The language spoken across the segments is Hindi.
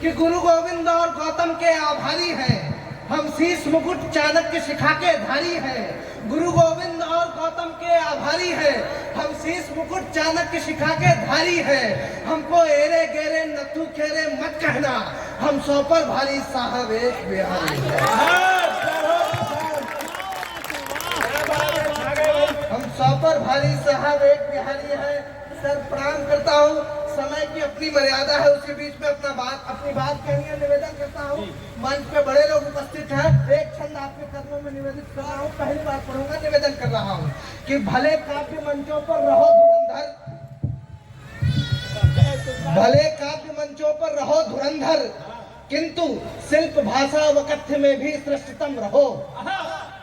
कि गुरु गोविंद और गौतम के आभारी हैं। हम शीश मुकुट चाणक्य शिखा के धारी हैं। गुरु गोविंद और गौतम के आभारी हैं। हम शीश मुकुट चाणक्य शिखा के धारी हैं। हमको एरे गेरे नथु खेरे मत कहना, हम सौ पर भारी साहब एक बिहारी हैं। हम सौ पर भारी साहब एक बिहारी है। सर प्रणाम करता हूँ। समय की अपनी मर्यादा है, उसके बीच में अपनी बात कहनी है, निवेदन करता हूँ। मंच पे बड़े लोग उपस्थित हैं, एक छंद आपके कदमों में निवेदित कर रहा हूँ। पहली बार पढ़ूंगा, निवेदन कर रहा हूँ कि भले काव्य मंचों पर रहो धुरंधर, भले काव्य मंचों पर रहो धुरंधर, किंतु शिल्प भाषा व कथ्य में भी श्रेष्ठतम रहो।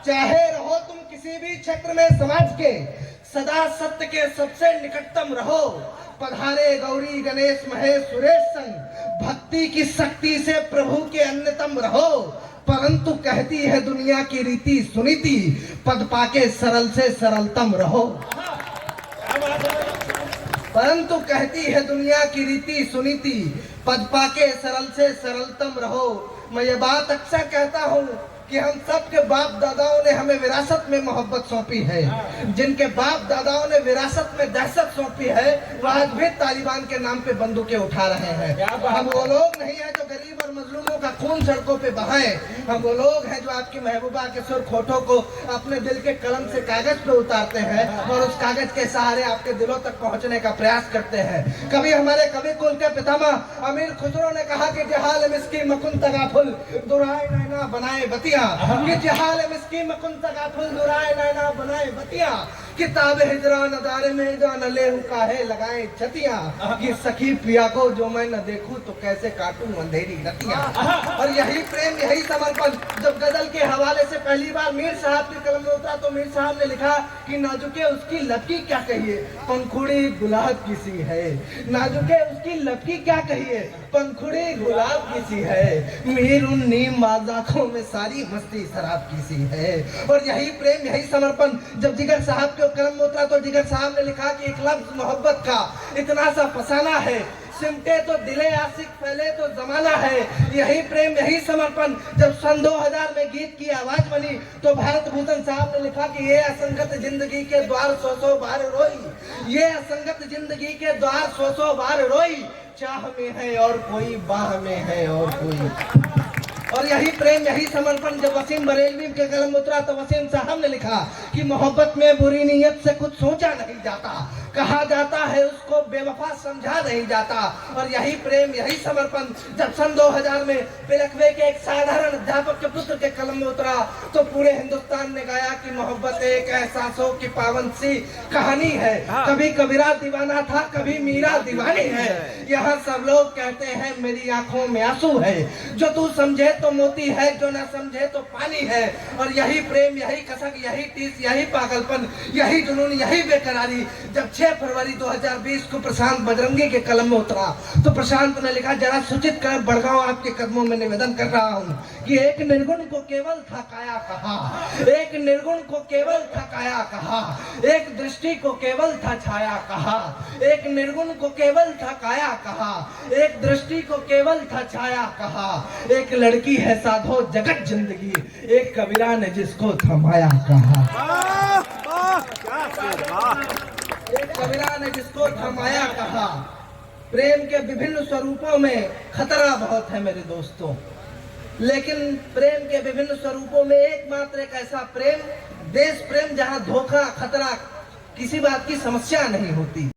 चाहे रहो तुम किसी भी क्षेत्र में समाज के, सदा सत्य के सबसे निकटतम रहो। पधारे गौरी गणेश महेश सुरेश संग, भक्ति की शक्ति से प्रभु के अन्यतम रहो। परंतु कहती है दुनिया की रीति सुनीति, पद पाके सरल से सरलतम रहो। परंतु कहती है दुनिया की रीति सुनीति, पद पाके सरल से सरलतम रहो। मैं ये बात अक्सर कहता हूँ कि हम सबके बाप दादाओं ने हमें विरासत में मोहब्बत सौंपी है। जिनके बाप दादाओं ने विरासत में दहशत सौंपी है, वह आज भी तालिबान के नाम पे बंदूकें उठा रहे हैं। हम वो लोग नहीं है जो गरीब और मजलूमों का खून सड़कों पे बहाएं। हम वो लोग हैं जो आपकी महबूबा के सुरखोटों को अपने दिल के कलम से कागज पे उतारते हैं और उस कागज के सहारे आपके दिलों तक पहुंचने का प्रयास करते हैं। कभी हमारे कवि कुल के पितामह अमीर खुसरो ने कहा कि जहाल मिस्की मकुन तगाफुल दुराए नैना बनाए बतिया, कि जहाल मिस्की मकुन तगाफुल दुराए नैना बनाए बतिया, किताब हिजरा नदारे में जा न लेहू काहे लगाए छतिया, कि सखी पिया को जो मैं न देखूं तो कैसे काटूं अंधेरी रतिया। और यही प्रेम, यही समर्पण जब गजल के हवाले से पहली बार मीर साहब की कलम में उतरा तो मीर साहब ने लिखा कि नाजुके उसकी लपकी क्या कहिए, पंखुड़ी गुलाब किसी है। नाजुके उसकी लपकी क्या कहिए, पंखुड़ी गुलाब किसी है। मीर उन नीम आँखों में सारी मस्ती शराब किसी है। और यही प्रेम, यही समर्पण जब जिगर साहब के कलम में उतरा तो जिगर साहब ने लिखा कि एक लफ्ज मोहब्बत का इतना सा फसाना है, सिमटे तो दिले आशिक फैले तो जमाना है। यही प्रेम, यही समर्पण जब सन 2000 में गीत की आवाज बनी तो भारत भूषण साहब ने लिखा कि ये असंगत जिंदगी के द्वार सौ सौ बार रोई, ये असंगत जिंदगी के द्वार सौ सौ बार रोई, चाह में है और कोई, बाह में है और कोई। और यही प्रेम, यही समर्पण जब वसीम बरेलवी के कलम में उतरा तो वसीम साहब ने लिखा कि मोहब्बत में बुरी नीयत से कुछ सोचा नहीं जाता, कहा जाता है उसको बेवफा समझा नहीं जाता। और यही प्रेम, यही समर्पण जब सन 2000 में पिलखवे के एक साधारण अध्यापक के पुत्र के कलम में उतरा तो पूरे हिंदुस्तान ने गाया कि मोहब्बत एक एहसासों की पावन सी कहानी है। कभी कबीरा दीवाना था, कभी मीरा दीवानी है। यहाँ सब लोग कहते हैं मेरी आंखों में आंसू है, जो तू समझे तो मोती है, जो ना समझे तो पानी है। और यही प्रेम, यही कसक, यही टीस, यही पागलपन, यही जुनून, यही बेकरारी जब 6 फरवरी 2020 को प्रशांत बजरंगी के कलम में उतरा तो प्रशांत ने लिखा, जरा सूचित कर बड़गांव आपके कदमों में निवेदन कर रहा हूँ कि एक निर्गुण को केवल थकाया कहा, एक निर्गुण को केवल थकाया कहा, एक दृष्टि को केवल था छाया कहा, एक निर्गुण को केवल थकाया कहा, एक दृष्टि को केवल था छाया कहा, एक लड़की है साधो जगत जिंदगी, एक कबीरा ने जिसको थमाया कहा। एक कबीरा ने जिसको थमाया कहा। प्रेम के विभिन्न स्वरूपों में खतरा बहुत है मेरे दोस्तों, लेकिन प्रेम के विभिन्न स्वरूपों में एकमात्र एक ऐसा प्रेम, देश प्रेम, जहां धोखा, खतरा, किसी बात की समस्या नहीं होती।